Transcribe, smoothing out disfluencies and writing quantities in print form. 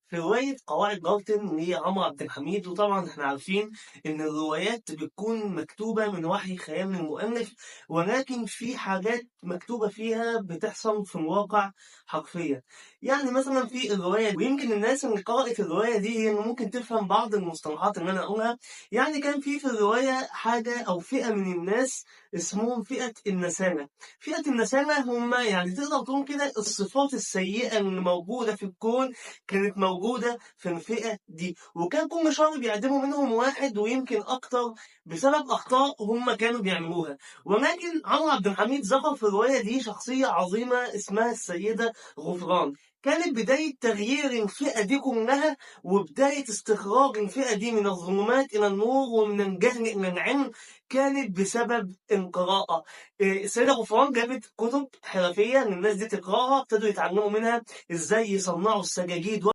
في رواية قواعد جارتن لعمرو عبد الحميد، وطبعا احنا عارفين ان الروايات بتكون مكتوبة من وحي خيال من المؤلف، ولكن في حاجات مكتوبة فيها بتحصل في الواقع حرفيا. يعني مثلا في الرواية، ويمكن الناس اللي قرأت الرواية دي هي اللي ممكن تفهم بعض المصطلحات اللي انا اقولها. يعني كان في الرواية حاجة او فئة من الناس اسمهم فئة النسامة. فئة النسامة هم يعني تقدر تقول كده الصفات السيئة اللي موجودة في الكون كانت موجودة في الفئة دي، وكان كل شهر بيعدموا منهم واحد ويمكن أكتر بسبب أخطاء هم كانوا بيعملوها. ولكن عمرو عبد الحميد ذكر في الرواية دي شخصية عظيمة اسمها السيدة غفران. كانت بداية تغيير الفئة دي كلها، وبداية استخراج الفئة دي من الظلمات إلى النور ومن الجهل إلى العلم، كانت بسبب القراءة. السيدة غفران جابت كتب حرفية للناس دي تقراها، ابتدوا يتعلموا منها ازاي يصنعوا السجاجيد